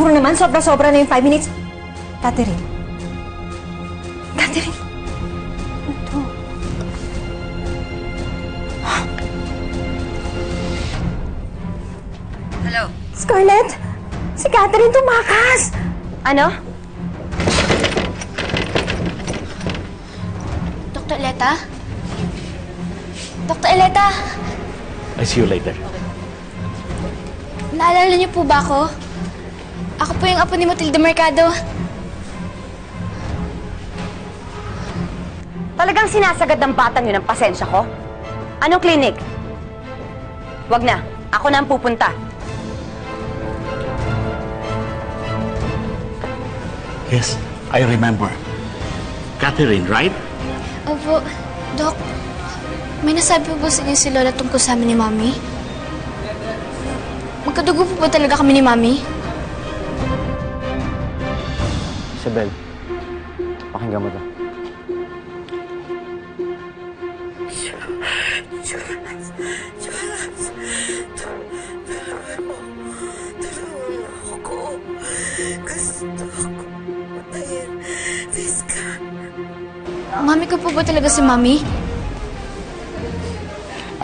Siguro naman, sobra-sobra na yung 5 minutes. Catherine. Catherine. Ito. Hello? Scarlett! Si Catherine tumakas! Ano? Dr. Eleta? Dr. Eleta? I see you later. Naalala niyo po ba ako? Ako po yung apo ni Matilda Mercado. Talagang sinasagad ng batang yun ang pasensya ko? Anong clinic? Wag na. Ako na ang pupunta. Yes, I remember. Catherine, right? Opo, Doc. May nasabi po ba sa inyo si Lola tungkol sa amin ni Mami? Magkadugo po ba talaga kami ni Mami? Isabel, pakinggan mo to. Mami ko po ba talaga si Mami?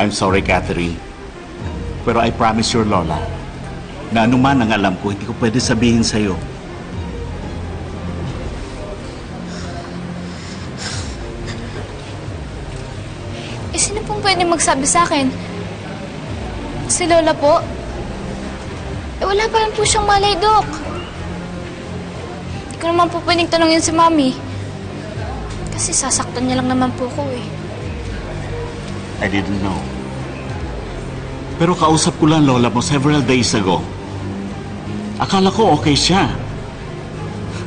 I'm sorry, Catherine. Pero I promise your Lola na anuman ang alam ko, hindi ko pwede sabihin sa'yo. Eh, sino pong pwede magsabi sa akin? Si Lola po? Eh, wala pa lang po siyang malay, Doc. Hindi ko naman po pwedeng tanongin si Mami. Kasi sasaktan niya lang naman po ko eh. I didn't know. Pero kausap ko lang Lola mo several days ago. Akala ko okay siya.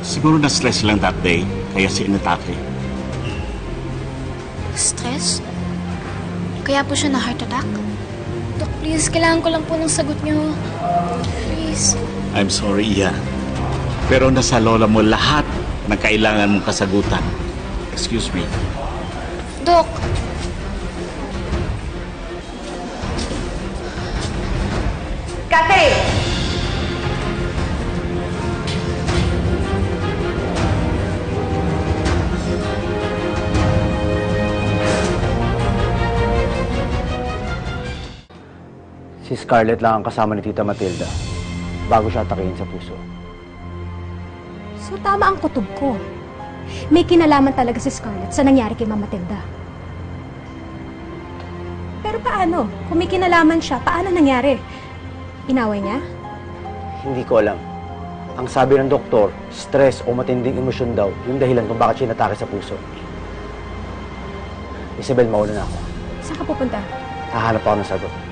Siguro na-stress lang that day, kaya siya inatake. Stress? Kaya po siya na heart attack? Doc, please, kailangan ko lang po ng sagot niyo. Please. I'm sorry, Iya. Pero nasa Lola mo lahat ng kailangan mong kasagutan. Excuse me. Doc. Catherine! Si Scarlett lang ang kasama ni Tita Matilda bago siya atakihin sa puso. So tama ang kutob ko. May kinalaman talaga si Scarlett sa nangyari kay Mama Matilda. Pero paano? Kung may kinalaman siya, paano nangyari? Inaway niya? Hindi ko alam. Ang sabi ng doktor, stress o matinding emosyon daw yung dahilan kung bakit siya natake sa puso. Isabel, mauna na ako. Saan ka pupunta? Hahanap ako ng sagot.